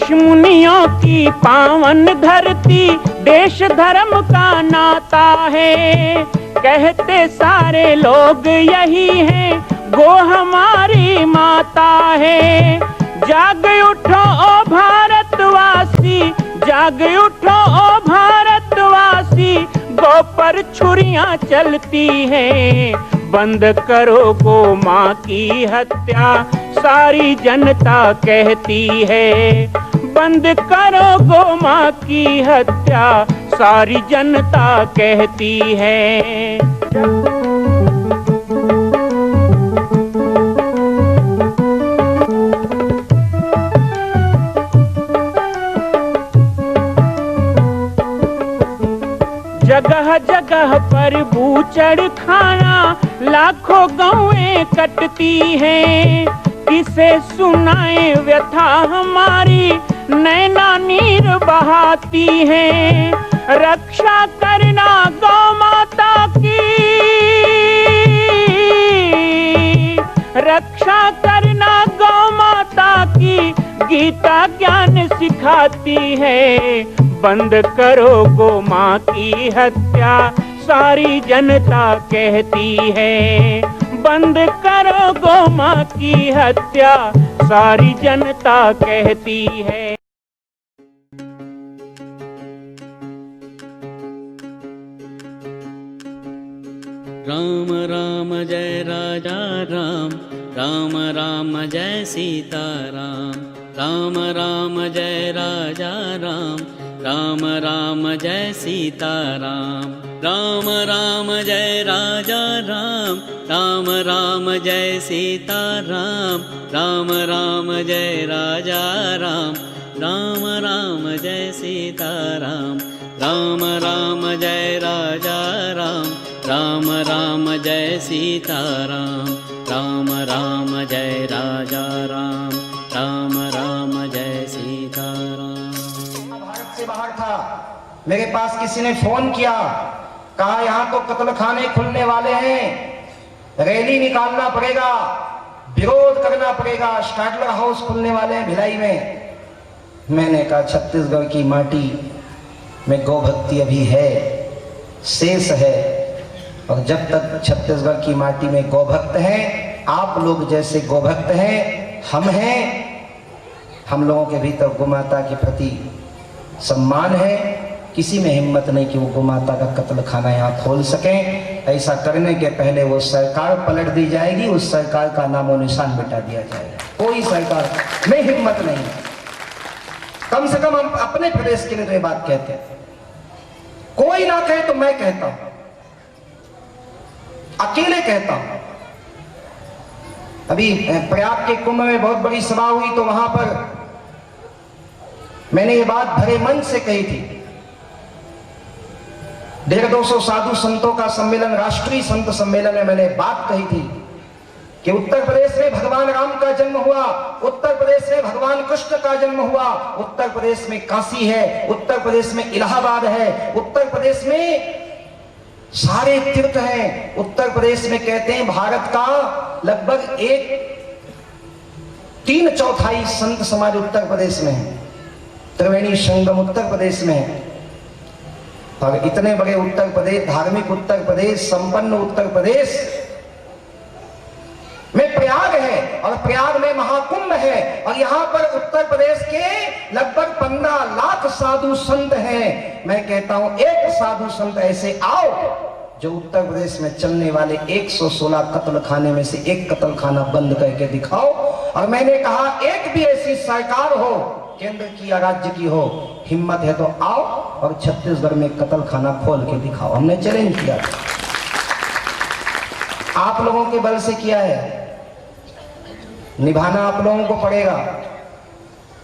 ऋषि मुनियों की पावन धरती, देश धर्म का नाता है। कहते सारे लोग यही हैं, गो हमारी माता है। जाग उठो ओ भारतवासी, जाग उठो ओ भारतवासी, गौ पर छुरियां चलती हैं। बंद करो गो माँ की हत्या, सारी जनता कहती है। बंद करो गो माँ की हत्या, सारी जनता कहती है। जगह जगह पर बूचड़ खाना, लाखों गौएं कटती हैं। किसे सुनाए व्यथा हमारी, नैना नीर बहाती हैं। रक्षा करना गौ माता की, रक्षा करना गौ माता की, गीता ज्ञान सिखाती है। बंद करो गो माँ की हत्या, सारी जनता कहती है। बंद करो गो माँ की हत्या, सारी जनता कहती है। राम राम जय राजा राम, राम राम जय सीता राम। राम राम जय राजा राम, राम राम जय सीता राम। राम राम जय राजा राम, राम राम जय सीता राम। राम राम जय राजा राम, राम राम जय सीता राम। राम राम जय राजा राम, राम राम जय सीता राम। राम राम जय राजा राम, राम राम जय सीता राम। भारत से बाहर था, मेरे पास किसी ने फोन किया, कहा यहाँ तो कत्ल खाने खुलने वाले हैं, रैली निकालना पड़ेगा, विरोध करना पड़ेगा, स्टाडलर हाउस खुलने वाले हैं भिलाई में। मैंने कहा छत्तीसगढ़ की माटी में गौ भक्ति अभी है, शेष है, और जब तक छत्तीसगढ़ की माटी में गौ भक्त हैं, आप लोग जैसे गौ भक्त हैं, हम हैं, हम लोगों के भीतर गौ माता के प्रति सम्मान है। किसी में हिम्मत नहीं कि वो गौ माता का कत्ल खाना यहाँ खोल सकें। ऐसा करने के पहले वो सरकार पलट दी जाएगी, उस सरकार का नामो निशान मिटा दिया जाएगा। कोई सरकार में हिम्मत नहीं। कम से कम हम अपने प्रदेश के लिए तो ये बात कहते हैं। कोई ना कहे तो मैं कहता हूं, अकेले कहता हूं। अभी प्रयाग के कुंभ में बहुत बड़ी सभा हुई, तो वहां पर मैंने ये बात भरे मन से कही थी। 150 साधु संतों का सम्मेलन, राष्ट्रीय संत सम्मेलन में मैंने बात कही थी कि उत्तर प्रदेश में भगवान राम का जन्म हुआ, उत्तर प्रदेश में भगवान कृष्ण का जन्म हुआ, उत्तर प्रदेश में काशी है, उत्तर प्रदेश में इलाहाबाद है, उत्तर प्रदेश में सारे तीर्थ हैं। उत्तर प्रदेश में कहते हैं भारत का लगभग 3/4 संत समाज उत्तर प्रदेश में है। त्रिवेणी संगम उत्तर प्रदेश में है। और इतने बड़े उत्तर प्रदेश, धार्मिक उत्तर प्रदेश, संपन्न उत्तर प्रदेश में प्रयाग है, और प्रयाग में महाकुंभ है, और यहाँ पर उत्तर प्रदेश के लगभग 15 लाख साधु संत हैं। मैं कहता हूं एक साधु संत ऐसे आओ जो उत्तर प्रदेश में चलने वाले 116 कत्ल खाने में से एक कत्ल खाना बंद करके दिखाओ। और मैंने कहा एक भी ऐसी सरकार हो, केंद्र की या राज्य की हो, हिम्मत है तो आओ और छत्तीसगढ़ में कत्ल खाना खोल के दिखाओ। हमने चैलेंज किया, आप लोगों के बल से किया है, निभाना आप लोगों को पड़ेगा।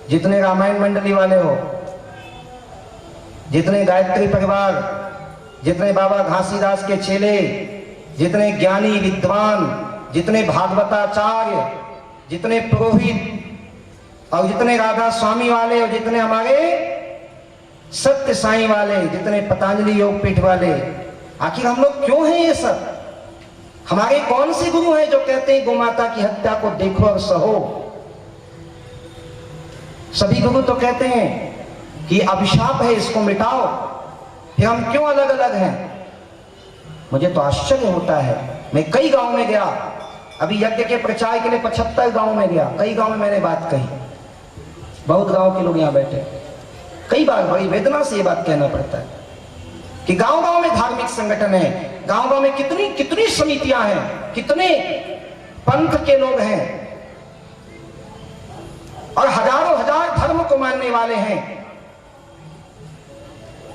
जितने रामायण मंडली वाले हो, जितने गायत्री परिवार, जितने बाबा घासीदास के चेले, जितने ज्ञानी विद्वान, जितने भागवताचार्य, जितने पुरोहित, और जितने राधा स्वामी वाले, और जितने हमारे सत्य साई वाले, जितने पतंजलि योगपीठ वाले, आखिर हम लोग क्यों हैं ये सब? हमारे कौन से गुरु हैं जो कहते हैं गौ माता की हत्या को देखो और सहो? सभी गुरु तो कहते हैं कि अभिशाप है, इसको मिटाओ, फिर हम क्यों अलग अलग हैं? मुझे तो आश्चर्य होता है। मैं कई गांव में गया, अभी यज्ञ के प्रचार के लिए 75 गांव में गया, कई गांव में मैंने बात कही, बहुत गांव के लोग यहां बैठे, कई बार बड़ी वेदना से ये बात कहना पड़ता है कि गांव गांव में धार्मिक संगठन है, गांव गांव में कितनी कितनी समितियां हैं, कितने पंथ के लोग हैं और हजारों हजार धर्म को मानने वाले हैं।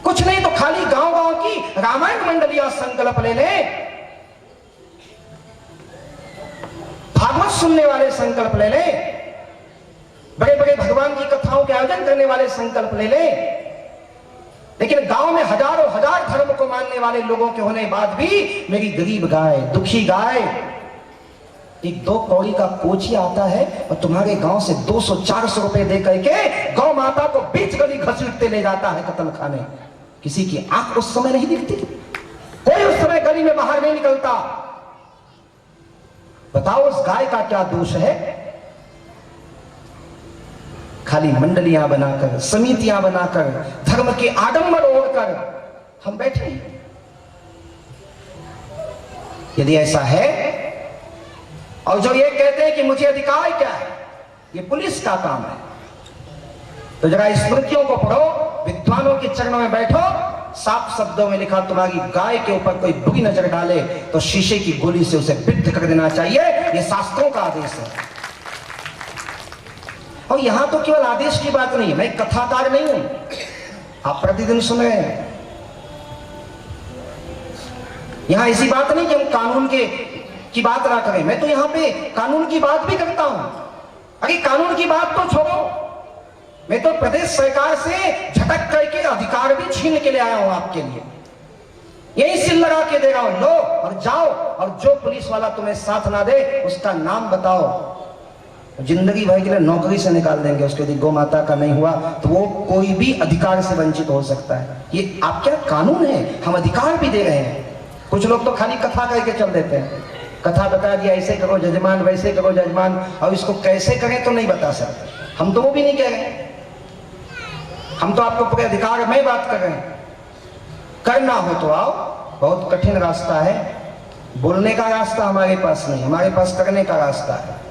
कुछ नहीं तो खाली गांव गांव की रामायण मंडलियां संकल्प ले ले, भागवत सुनने वाले संकल्प ले ले, बड़े बड़े भगवान की कथाओं के आयोजन करने वाले संकल्प ले ले, लेकिन गांव में हजारों हजार धर्म को मानने वाले लोगों के होने बाद भी मेरी गरीब गाय, दुखी गाय, एक 2 कौड़ी का कोचिया आता है और तुम्हारे गांव से 200-400 रुपए दे करके गौ माता को बीच गली घसीटते ले जाता है कत्ल खाने। किसी की आंख उस समय नहीं दिखती, कोई उस समय गली में बाहर नहीं निकलता। बताओ उस गाय का क्या दोष है? खाली मंडलियां बनाकर, समितियां बनाकर, धर्म के आडंबर ओढ़कर हम बैठे हैं। यदि ऐसा है, और जो ये कहते हैं कि मुझे अधिकार क्या है, ये पुलिस का काम है, तो जरा स्मृतियों को पढ़ो, विद्वानों के चरणों में बैठो। साफ शब्दों में लिखा, तुम्हारी गाय के ऊपर कोई बुरी नजर डाले तो शीशे की गोली से उसे विद्ध कर देना चाहिए, ये शास्त्रों का आदेश है। और यहां तो केवल आदेश की बात नहीं है, मैं कथाकार नहीं हूं, आप प्रतिदिन सुन रहे हैं। यहां ऐसी बात नहीं कि हम कानून की बात ना करें, मैं तो यहां पे कानून की बात भी करता हूं। अरे कानून की बात तो छोड़ो, मैं तो प्रदेश सरकार से झटक करके अधिकार भी छीन के ले आया हूं आपके लिए, यही सिल लगा के दे रहा हूं, लो और जाओ, और जो पुलिस वाला तुम्हें साथ ना दे उसका नाम बताओ, जिंदगी भर के लिए नौकरी से निकाल देंगे उसके। यदि गौ माता का नहीं हुआ तो वो कोई भी अधिकार से वंचित हो सकता है। ये आप क्या कानून है, हम अधिकार भी दे रहे हैं। कुछ लोग तो खाली कथा करके चल देते हैं, कथा बता दिया ऐसे करो जजमान, वैसे करो जजमान, और इसको कैसे करें तो नहीं बता सकते। हम तो वो भी नहीं कह रहे, हम तो आपको पूरे अधिकार में बात कर रहे हैं। करना हो तो आओ, बहुत कठिन रास्ता है, बोलने का रास्ता हमारे पास नहीं, हमारे पास करने का रास्ता है।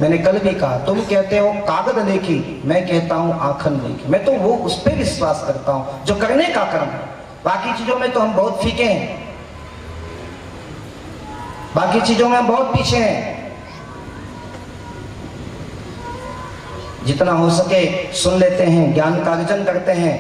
मैंने कल भी कहा, तुम कहते हो कागज लेखी, मैं कहता हूं आंखन लेखी। मैं तो वो उस पर विश्वास करता हूं जो करने का कर्म है। बाकी चीजों में तो हम बहुत फीके हैं, बाकी चीजों में हम बहुत पीछे हैं। जितना हो सके सुन लेते हैं, ज्ञान का अर्जन करते हैं,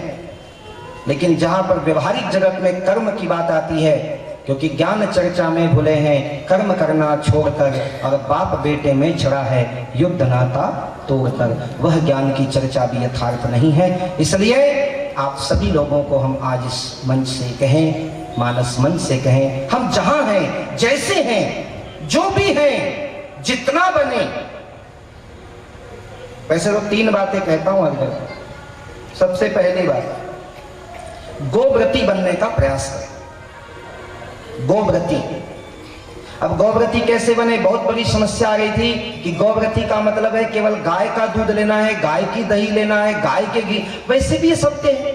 लेकिन जहां पर व्यवहारिक जगत में कर्म की बात आती है, क्योंकि ज्ञान चर्चा में भूले हैं कर्म करना छोड़कर, और बाप बेटे में छड़ा है युद्ध नाता तोड़कर, वह ज्ञान की चर्चा भी यथार्थ नहीं है। इसलिए आप सभी लोगों को हम आज इस मंच से कहें, मानस मन से कहें, हम जहां हैं, जैसे हैं, जो भी हैं, जितना बने। वैसे तो 3 बातें कहता हूं अगर। सबसे पहली बात, गोव्रती बनने का प्रयास करें। गोव्रती, अब गोव्रती कैसे बने? बहुत बड़ी समस्या आ गई थी कि गोव्रती का मतलब है केवल गाय का दूध लेना है, गाय की दही लेना है, गाय के घी। वैसे भी ये सत्य है।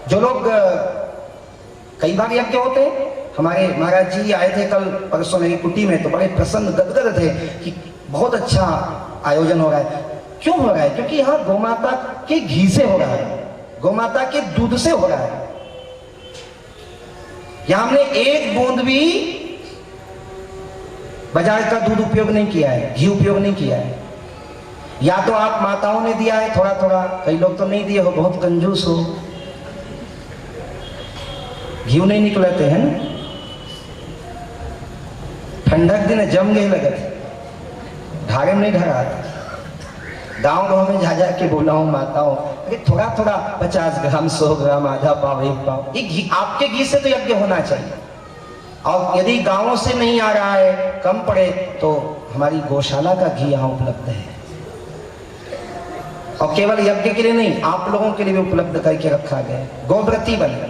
जो लोग कई बार यज्ञ होते हैं, हमारे महाराज जी आए थे कल परसों मेरी कुटी में, तो बड़े प्रसन्न गदगद थे कि बहुत अच्छा आयोजन हो रहा है। क्यों हो रहा है? क्योंकि यहाँ गोमाता के घी से हो रहा है, गोमाता के दूध से हो रहा है। यहां हमने एक बूंद भी बाजार का दूध उपयोग नहीं किया है, घी उपयोग नहीं किया है। या तो आप माताओं ने दिया है थोड़ा थोड़ा, कई लोग तो नहीं दिए हो, बहुत कंजूस हो, घी नहीं निकलते हैं ना। ठंडक दिन जम गए लगत, ढारे में नहीं ढरा। गांव गांव में जा के बोला हूं माताओं, अरे थोड़ा थोड़ा 50 ग्राम, 100 ग्राम, आधा पाव, 1 पाव, ये घी, आपके घी से तो यज्ञ होना चाहिए। और यदि गांवों से नहीं आ रहा है, कम पड़े, तो हमारी गौशाला का घी यहाँ उपलब्ध है, और केवल यज्ञ के लिए नहीं, आप लोगों के लिए भी उपलब्ध करके रखा गया है। गोव्रती बने।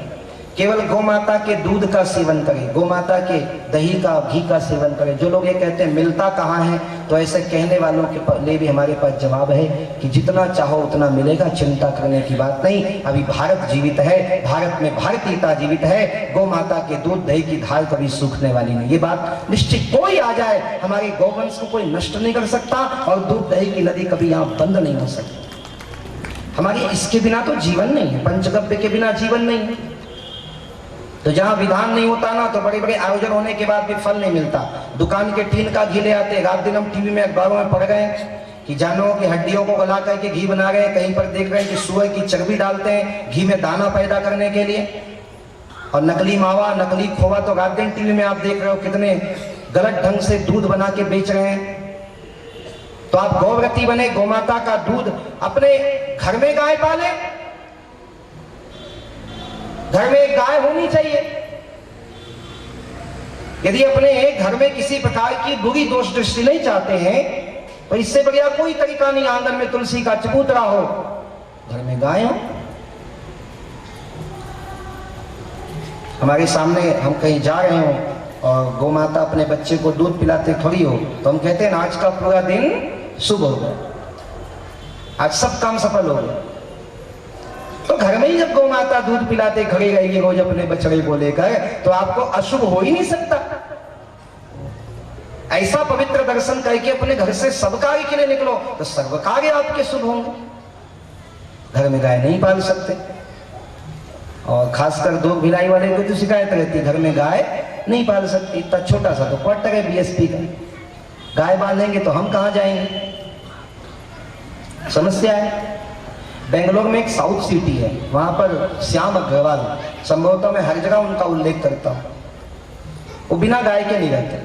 केवल गौ माता के दूध का सेवन करें, गौ माता के दही का, घी का सेवन करें। जो लोग ये कहते हैं मिलता कहाँ है, तो ऐसे कहने वालों के लिए भी हमारे पास जवाब है कि जितना चाहो उतना मिलेगा, चिंता करने की बात नहीं। अभी भारत जीवित है, भारत में भारतीयता जीवित है। गौ माता के दूध दही की धार कभी सूखने वाली नहीं। ये बात निश्चित, कोई आ जाए हमारे गौवंश को कोई नष्ट नहीं कर सकता, और दूध दही की नदी कभी यहाँ बंद नहीं हो सकती। हमारी इसके बिना तो जीवन नहीं है, पंचगव्य के बिना जीवन नहीं है। तो जहां विधान नहीं होता ना, तो बड़े बड़े आयोजन होने के बाद भी फल नहीं मिलता। दुकान के टीन का घी ले आते, रात दिन हम टीवी में अखबारों में पढ़ गए कि जानवरों की हड्डियों को गला करके घी बना रहे हैं, कहीं पर देख रहे हैं कि सुअर की चर्बी डालते हैं घी में दाना पैदा करने के लिए, और नकली मावा, नकली खोवा तो रात दिन टीवी में आप देख रहे हो कितने गलत ढंग से दूध बना के बेच रहे हैं। तो आप गौव्रती बने, गौ माता का दूध अपने घर में गाय पाले, घर में एक गाय होनी चाहिए। यदि अपने घर में किसी प्रकार की बुरी दोष दृष्टि नहीं चाहते हैं, तो इससे बढ़िया कोई तरीका नहीं। आंगन में तुलसी का चबूतरा हो, घर में गाय हो। हमारे सामने हम कहीं जा रहे हो और गौ माता अपने बच्चे को दूध पिलाते खड़ी हो, तो हम कहते हैं ना आज का पूरा दिन शुभ हो गया, आज सब काम सफल हो गया। तो घर में ही जब गौ माता दूध पिलाते खड़ी रहेगी रोज अपने बछड़े को लेकर, तो आपको अशुभ हो ही नहीं सकता। ऐसा पवित्र दर्शन करके अपने घर से सब कार्य के लिए निकलो, तो सर्व कार्य आपके शुभ होंगे। घर में गाय नहीं पाल सकते, और खासकर दूध भिलाई वाले को तो शिकायत रहती है घर में गाय नहीं पाल सकती। इतना छोटा सा तो क्वार्टर है बीएसपी का, गाय बांधेंगे तो हम कहां जाएंगे, समस्या है। बेंगलोर में एक साउथ सिटी है, वहां पर श्याम अग्रवाल, संभवतः मैं हर जगह उनका उल्लेख करता हूं, वो बिना गाय के नहीं रहते।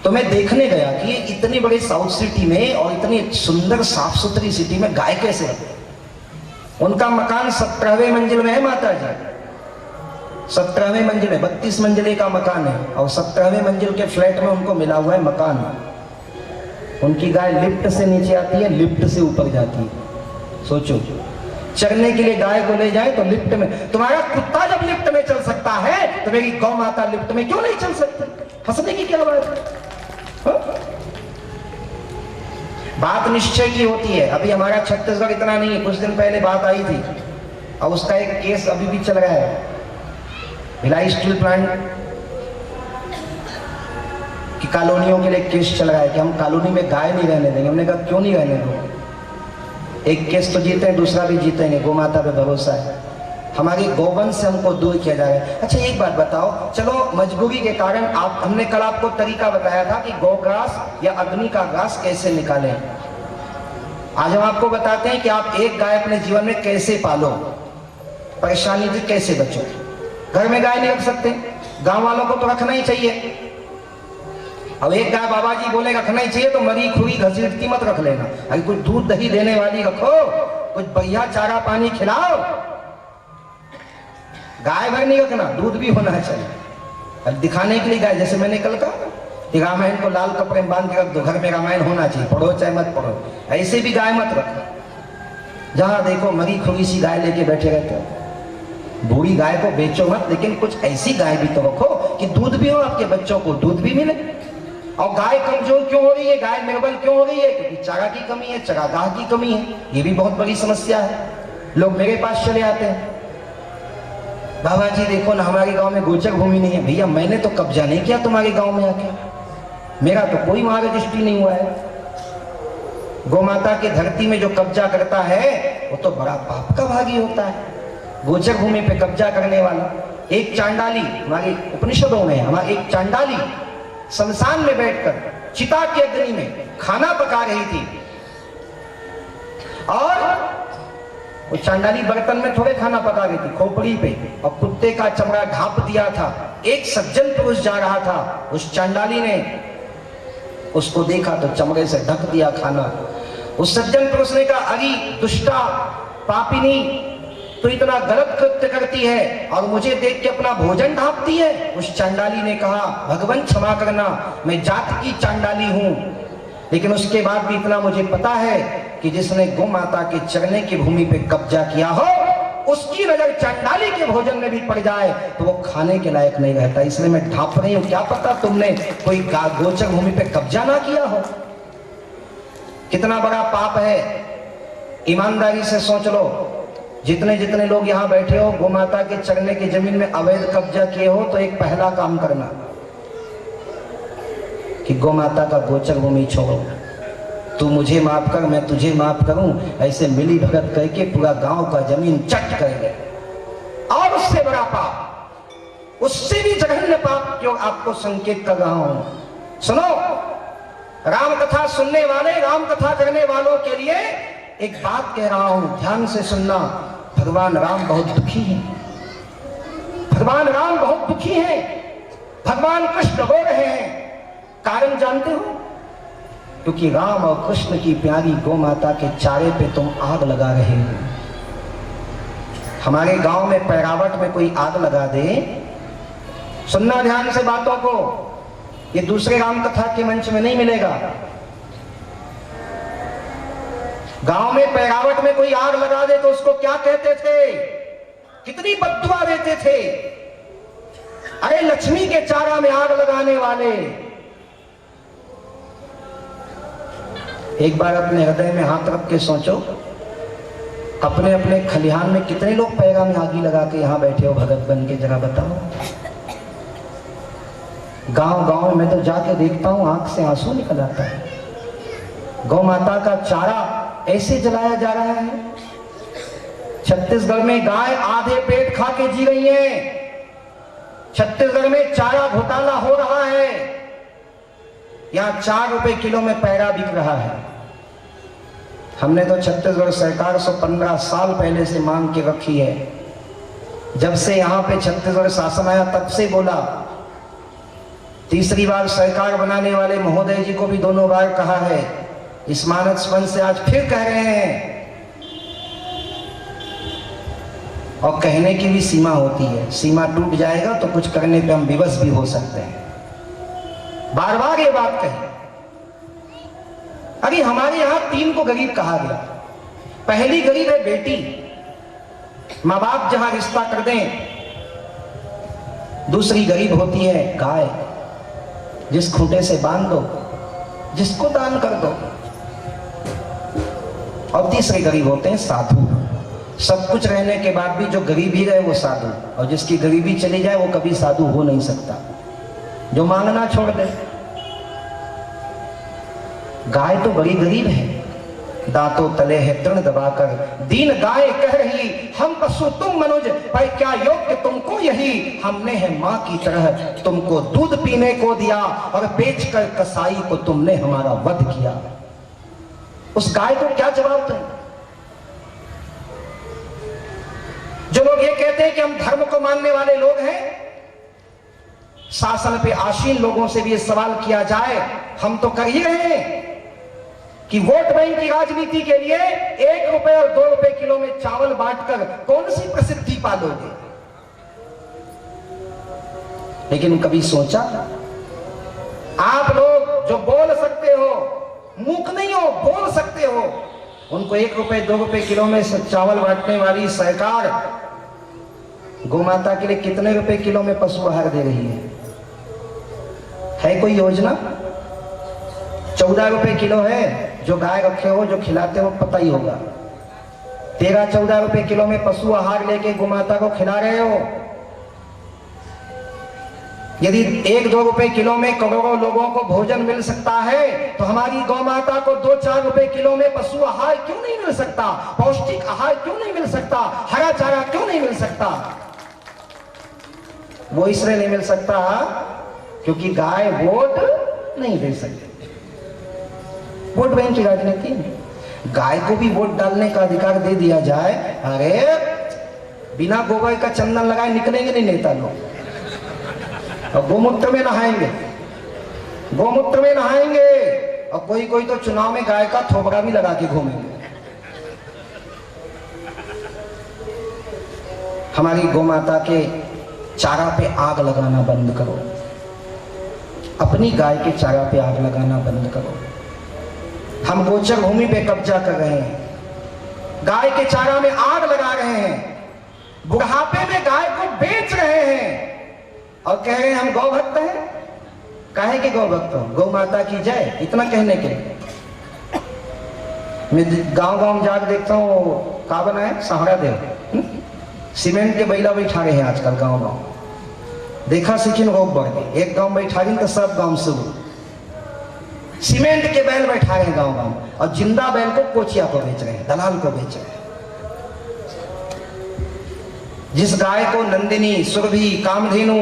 तो मैं देखने गया कि इतनी बड़ी साउथ सिटी में और इतनी सुंदर साफ सुथरी सिटी में गाय कैसे रहते। उनका मकान 17वें मंजिल में है माता जी, 17वें मंजिल में, 32 मंजिले का मकान है, और 17वें मंजिल के फ्लैट में उनको मिला हुआ है मकान। उनकी गाय लिफ्ट से नीचे आती है, लिफ्ट से ऊपर जाती है। सोचो, चरने के लिए गाय को ले जाए तो लिफ्ट में, तुम्हारा कुत्ता जब लिफ्ट में चल सकता है तो मेरी गौ माता लिफ्ट में क्यों नहीं चल सकती? हंसने की क्या बात है? बात निश्चय की होती है। अभी हमारा छत्तीसगढ़ इतना नहीं है, कुछ दिन पहले बात आई थी, और उसका एक केस अभी भी चल रहा है। भिलाई स्टील प्लांट की कॉलोनियों के लिए केस चल रहा है कि हम कॉलोनी में गाय नहीं रहने देंगे। हमने कहा क्यों नहीं रहने दो? एक केस तो जीते, दूसरा भी जीतेंगे, गौ माता पे भरोसा है। हमारी गोवंश से हमको दूर किया जा रहा है। अच्छा एक बात बताओ, चलो मजबूरी के कारण आप, हमने कल आपको तरीका बताया था कि गौग्रास या अग्नि का ग्रास कैसे निकालें। आज हम आपको बताते हैं कि आप एक गाय अपने जीवन में कैसे पालो, परेशानी से कैसे बचो। घर में गाय नहीं रख सकते, गांव वालों को तो रखना ही चाहिए। अब एक गाय बाबा जी बोले रखना ही चाहिए, तो मरी खुरी घसीटती मत रख लेना। अरे कुछ दूध दही देने वाली रखो, कुछ बढ़िया चारा पानी खिलाओ। गाय भर नहीं रखना, दूध भी होना चाहिए। अब दिखाने के लिए गाय, जैसे मैंने कल कहा कि रामायण को लाल कपड़े में बांध के रख दो, घर में रामायण होना चाहिए, पढ़ो चाहे मत पढ़ो। ऐसे भी गाय मत रखो, जहां देखो मरी खुरी सी गाय लेके बैठे रहते हो। बूढ़ी गाय को बेचो मत, लेकिन कुछ ऐसी गाय भी तो रखो कि दूध भी हो, आपके बच्चों को दूध भी मिले। और गाय कमजोर क्यों हो रही है, गाय निर्बल क्यों हो रही है? क्योंकि चारा की कमी है, चरागाह की कमी है। ये भी बहुत बड़ी समस्या है। लोग मेरे पास चले आते हैं, बाबा जी देखो ना हमारे गांव में गोचर भूमि नहीं है। भैया मैंने तो कब्जा नहीं किया तुम्हारे गांव में आके, मेरा तो कोई वहां रजिस्ट्री नहीं हुआ है। गौ माता की धरती में जो कब्जा करता है वो तो बड़ा पाप का भागी होता है। गोचर भूमि पे कब्जा करने वाला एक चांडाली, हमारे उपनिषदों में हमारी एक चांडाली शमशान में बैठकर चिता की अग्नि में खाना पका रही थी, और वो चांडाली बर्तन में थोड़े खाना पका रही थी, खोपड़ी पे, और कुत्ते का चमड़ा ढांप दिया था। एक सज्जन पुरुष जा रहा था, उस चांडाली ने उसको देखा तो चमड़े से ढक दिया खाना। उस सज्जन पुरुष ने कहा, अरे दुष्टा पापिनी, तो इतना गलत कृत्य करती है और मुझे देख के अपना भोजन ढांपती है। उस चांडाली ने कहा, भगवान क्षमा करना, मैं जात की चांडाली हूं, लेकिन उसके बाद भी इतना मुझे पता है कि जिसने गौ माता के चरने की भूमि पे कब्जा किया हो उसकी नजर चंडाली के भोजन में भी पड़ जाए तो वो खाने के लायक नहीं रहता। इसलिए मैं ढांप रही हूं, क्या पता तुमने कोई गोचर भूमि पे कब्जा ना किया हो। कितना बड़ा पाप है, ईमानदारी से सोच लो। जितने जितने लोग यहाँ बैठे हो, गोमाता के चरने की जमीन में अवैध कब्जा किए हो, तो एक पहला काम करना कि गोमाता का गोचर भूमि छोड़ो। तू मुझे माफ कर, मैं तुझे माफ करूं, ऐसे मिली भगत करके पूरा गांव का जमीन चट करेंगे। और उससे बड़ा पाप, उससे भी जघन्य पाप जो आपको संकेत कर रहा हूं। सुनो, राम कथा सुनने वाले, राम कथा करने वालों के लिए एक बात कह रहा हूं, ध्यान से सुनना। भगवान राम बहुत दुखी हैं, भगवान राम बहुत दुखी हैं, भगवान कृष्ण रो रहे हैं। कारण जानते हो? क्योंकि राम और कृष्ण की प्यारी गौ माता के चारे पे तुम आग लगा रहे हो। हमारे गांव में पैरावट में कोई आग लगा दे, सुनना ध्यान से बातों को, ये दूसरे राम कथा के मंच में नहीं मिलेगा। गांव में पैरावट में कोई आग लगा दे तो उसको क्या कहते थे, कितनी बद्दुआ देते थे। अरे लक्ष्मी के चारा में आग लगाने वाले। एक बार अपने हृदय में हाथ रख के सोचो, अपने अपने खलिहान में कितने लोग पैरा में आगी लगा के यहां बैठे हो भगत बन के, जरा बताओ। गांव गांव में तो जाके देखता हूं, आंख से आंसू निकल आता है। गौ माता का चारा ऐसे जलाया जा रहा है। छत्तीसगढ़ में गाय आधे पेट खा के जी रही है। छत्तीसगढ़ में चारा घोटाला हो रहा है। यहां 4 रुपए किलो में पैरा बिक रहा है। हमने तो छत्तीसगढ़ सरकार से 15 साल पहले से मांग के रखी है। जब से यहां पे छत्तीसगढ़ शासन आया तब से बोला। तीसरी बार सरकार बनाने वाले महोदय जी को भी 2 बार कहा है। इस मानस मंच से आज फिर कह रहे हैं, और कहने की भी सीमा होती है। सीमा टूट जाएगा तो कुछ करने पे हम विवश भी हो सकते हैं। बार बार ये बात कही। अरे हमारे यहां 3 को गरीब कहा गया। पहली गरीब है बेटी, मां बाप जहां रिश्ता कर दें। दूसरी गरीब होती है गाय, जिस खूंटे से बांध दो, जिसको दान कर दो। और तीसरे गरीब होते हैं साधु। सब कुछ रहने के बाद भी जो गरीब ही रहे वो साधु, और जिसकी गरीबी चली जाए वो कभी साधु हो नहीं सकता, जो मांगना छोड़ दे। गाय तो बड़ी गरीब है, दांतों तले है तृण दबाकर। दीन गाय कह रही, हम पशु तुम मनुज, पर क्या योग्य तुमको यही। हमने है मां की तरह तुमको दूध पीने को दिया, और बेचकर कसाई को तुमने हमारा वध किया। उस गाय को क्या जवाब दें? जो लोग ये कहते हैं कि हम धर्म को मानने वाले लोग हैं, शासन पे आसीन लोगों से भी ये सवाल किया जाए, हम तो कर ही रहे हैं कि वोट बैंक की राजनीति के लिए 1 रुपए और 2 रुपए किलो में चावल बांटकर कौन सी प्रसिद्धि पालोगे। लेकिन कभी सोचा, आप लोग जो बोल सकते हो, मूक नहीं हो, बोल सकते हो, उनको 1 रुपए 2 रुपए किलो में चावल बांटने वाली सरकार गोमाता के लिए कितने रुपए किलो में पशु आहार दे रही है कोई योजना? 14 रुपए किलो है। जो गाय रखे हो, जो खिलाते हो, पता ही होगा। 13-14 रुपए किलो में पशु आहार लेके गोमाता को खिला रहे हो। यदि 1-2 रुपए किलो में करोड़ों लोगों को भोजन मिल सकता है, तो हमारी गौ माता को 2-4 रुपए किलो में पशु आहार क्यों नहीं मिल सकता? पौष्टिक आहार क्यों नहीं मिल सकता? हरा चारा क्यों नहीं मिल सकता? वो इसलिए नहीं मिल सकता क्योंकि गाय वोट नहीं दे सकती। वोट बैंक की राजनीति में गाय को भी वोट डालने का अधिकार दे दिया जाए। अरे बिना गोबर का चंदन लगाए निकलेंगे नहीं नेता लोग, और गोमूत्र में नहाएंगे, गोमूत्र में नहाएंगे, और कोई कोई तो चुनाव में गाय का थोबड़ा भी लगा के घूमेंगे। हमारी गोमाता के चारा पे आग लगाना बंद करो। अपनी गाय के चारा पे आग लगाना बंद करो। हम गोचर भूमि पे कब्जा कर रहे हैं, गाय के चारा में आग लगा रहे हैं। बुढ़ापे में गाय को बेच रहे हैं और कह रहे हैं हम गौ भक्त हैं। काहे के गौ भक्त हो? गौ माता की जय, इतना कहने के लिए। मैं गांव गांव जाकर देखता हूँ का बना है सहारा देव, सीमेंट के बैला बैठा रहे हैं आजकल गांव गांव। देखा सीखिन रोग बढ़ गए, एक गांव बैठा गए तो सब गांव से सीमेंट के बैल बैठा रहे हैं गांव गांव, और जिंदा बैल को कोचिया को बेच रहे हैं, दलाल को बेच रहे हैं। जिस गाय को नंदिनी, सुरभि, कामधेनु,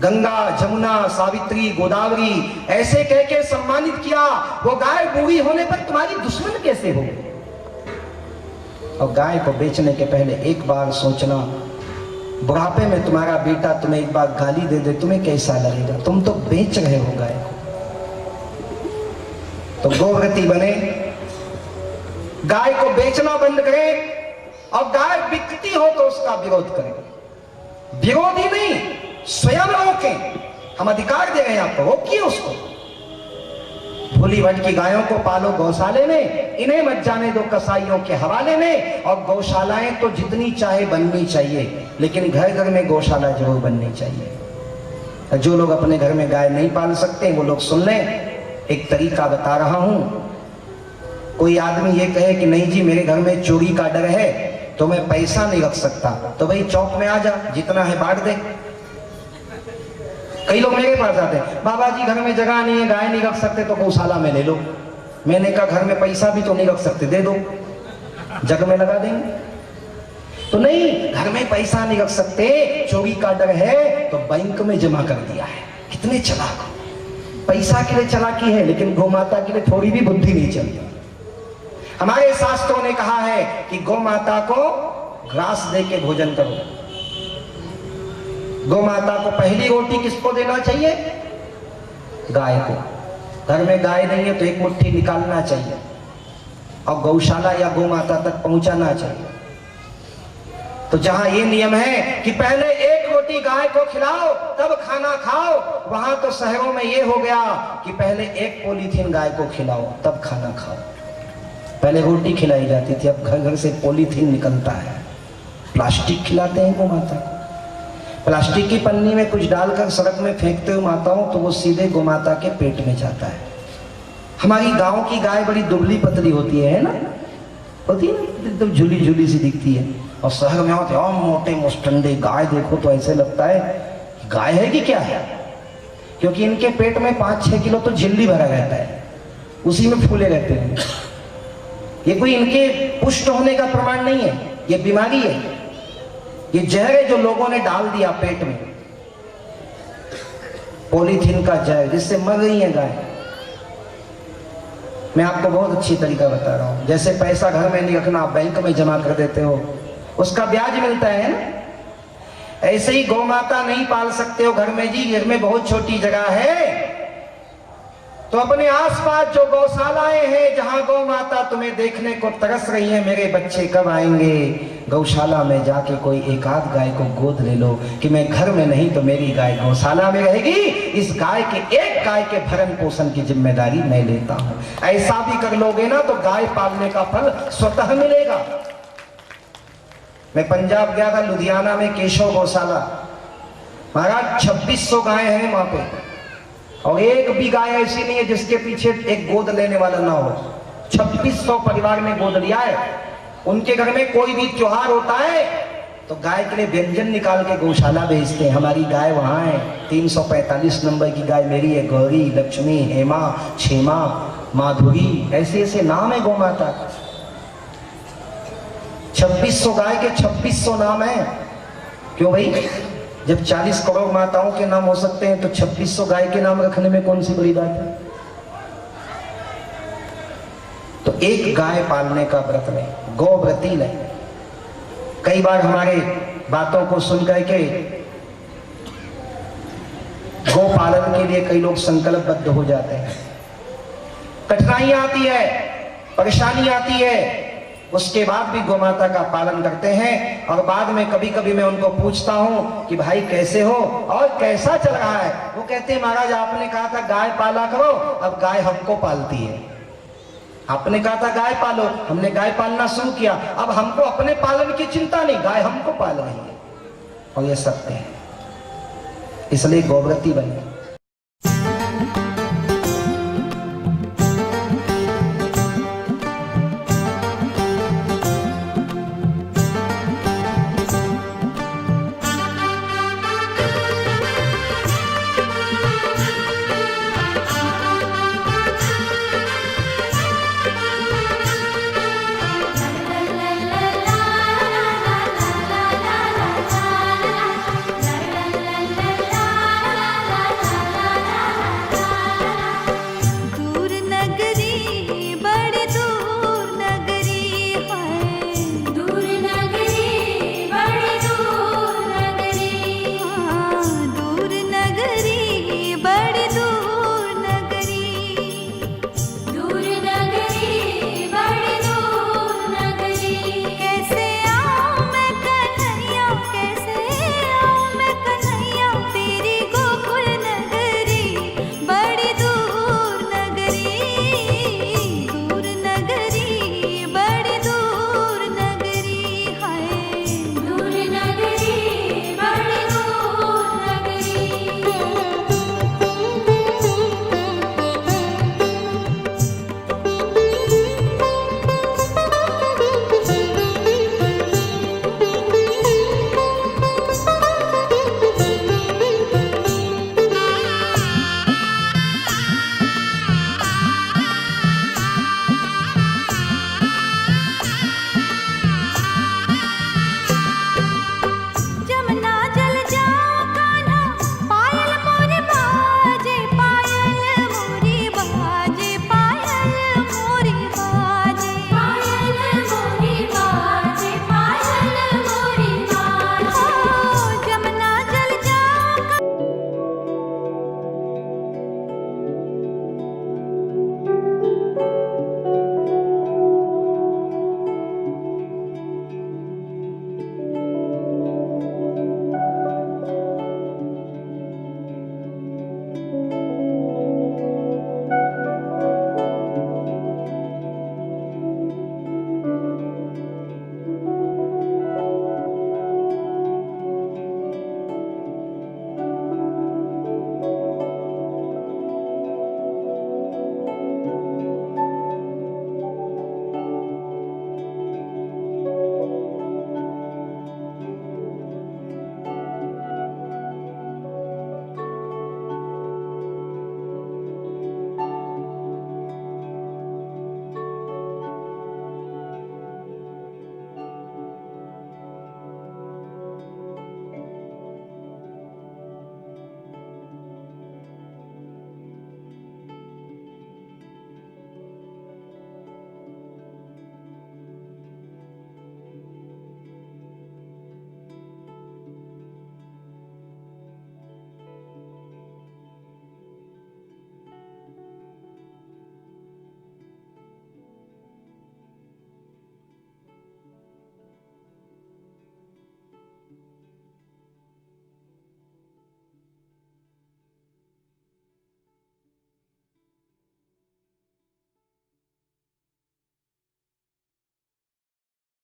गंगा, जमुना, सावित्री, गोदावरी ऐसे कह के सम्मानित किया, वो गाय बूढ़ी होने पर तुम्हारी दुश्मन कैसे हो? और गाय को बेचने के पहले एक बार सोचना, बुढ़ापे में तुम्हारा बेटा तुम्हें एक बार गाली दे दे, तुम्हें कैसा लगेगा? तुम तो बेच रहे हो गाय को। तो गोव्रती बने, गाय को बेचना बंद करें, और गाय बिकती हो तो उसका विरोध करें। विरोधी नहीं, स्वयं रोकें। हम अधिकार दे रहे हैं आपको, रोकिए उसको। भूली भट की गायों को पालो गौशाले में, इन्हें मत जाने दो कसाईयों के हवाले में। और गौशालाएं तो जितनी चाहे बननी चाहिए, लेकिन घर घर में गौशाला जरूर बननी चाहिए। जो लोग अपने घर में गाय नहीं पाल सकते वो लोग सुन लें, एक तरीका बता रहा हूं। कोई आदमी ये कहे कि नहीं जी मेरे घर में चोरी का डर है तो मैं पैसा नहीं रख सकता, तो भाई चौक में आ जा, जितना है बांट दे। कई लोग मेरे पास आते हैं, बाबा जी घर में जगह नहीं है, गाय नहीं रख सकते तो गौशाला में ले लो। मैंने कहा घर में पैसा भी तो नहीं रख सकते, दे दो, जग में लगा देंगे। तो नहीं, घर में पैसा नहीं रख सकते, चोरी का डर है तो बैंक में जमा कर दिया है। कितने चालाक, पैसा के लिए चालाकी है, लेकिन गौ माता के लिए थोड़ी भी बुद्धि नहीं चलती। हमारे शास्त्रों ने कहा है कि गौ माता को घास दे के भोजन करो। गौ माता को पहली रोटी किसको देना चाहिए? गाय को। घर में गाय नहीं है तो एक मुट्ठी निकालना चाहिए और गौशाला या गौ माता तक पहुंचाना चाहिए। तो जहां ये नियम है कि पहले एक रोटी गाय को खिलाओ तब खाना खाओ, वहां तो शहरों में ये हो गया कि पहले एक पॉलीथीन गाय को खिलाओ तब खाना खाओ। पहले रोटी खिलाई जाती थी, अब घर घर से पॉलीथीन निकलता है, प्लास्टिक खिलाते हैं गौ माता को। प्लास्टिक की पन्नी में कुछ डालकर सड़क में फेंकते हो माताओं तो वो सीधे गौ माता के पेट में जाता है। हमारी गांव की गाय बड़ी दुबली पतली होती है ना, होती है ना, एकदम झुली झुली सी दिखती है। और शहर में होते हैं मोटे मुस्टंडे गाय, देखो तो ऐसे लगता है गाय है कि क्या है, क्योंकि इनके पेट में 5-6 किलो तो झिल्ली भरा रहता है, उसी में फूले रहते हैं। ये कोई इनके पुष्ट होने का प्रमाण नहीं है, ये बीमारी है, ये जहर है जो लोगों ने डाल दिया पेट में, पॉलीथीन का जहर, जिससे मर रही है गाय। मैं आपको बहुत अच्छी तरीका बता रहा हूं। जैसे पैसा घर में नहीं रखना, बैंक में जमा कर देते हो, उसका ब्याज मिलता है ना, ऐसे ही गौ माता नहीं पाल सकते हो घर में जी, घर में बहुत छोटी जगह है, तो अपने आसपास जो गौशालाएं हैं जहां गौ माता तुम्हें देखने को तरस रही है, मेरे बच्चे कब आएंगे, गौशाला में जाके कोई एक आध गाय को गोद ले लो कि मैं घर में नहीं तो मेरी गाय गौशाला में रहेगी, इस गाय के एक गाय के भरण पोषण की जिम्मेदारी मैं लेता हूं। ऐसा भी कर लोगे ना तो गाय पालने का फल स्वतः मिलेगा। मैं पंजाब गया था, लुधियाना में केशव गौशाला, महाराज 2600 गाय हैं वहां पे, और एक भी गाय ऐसी नहीं है जिसके पीछे एक गोद लेने वाला ना हो। 2600 परिवार ने गोद लिया है। उनके घर में कोई भी त्योहार होता है तो गाय के लिए व्यंजन निकाल के गौशाला भेजते हैं। हमारी गाय वहां है, 345 नंबर की गाय मेरी है, गौरी, लक्ष्मी, हेमा, क्षेमा, माधुरी, ऐसे ऐसे नाम है गौ माता। 2600 गाय के 2600 नाम है। क्यों भाई, जब 40 करोड़ माताओं के नाम हो सकते हैं तो 2600 गाय के नाम रखने में कौन सी बड़ी बात है। तो एक गाय पालने का व्रत नहीं, गौव्रती नहीं। कई बार हमारे बातों को सुन करके गौ पालन के लिए कई लोग संकल्पबद्ध हो जाते हैं। कठिनाइयां आती है, परेशानी आती है, उसके बाद भी गौ माता का पालन करते हैं। और बाद में कभी कभी मैं उनको पूछता हूं कि भाई कैसे हो और कैसा चल रहा है। वो कहते हैं महाराज आपने कहा था गाय पाला करो, अब गाय हमको पालती है। आपने कहा था गाय पालो, हमने गाय पालना शुरू किया। अब हमको अपने पालन की चिंता नहीं, गाय हमको पाल रही है, और ये सत्य है। इसलिए गौव्रती बने।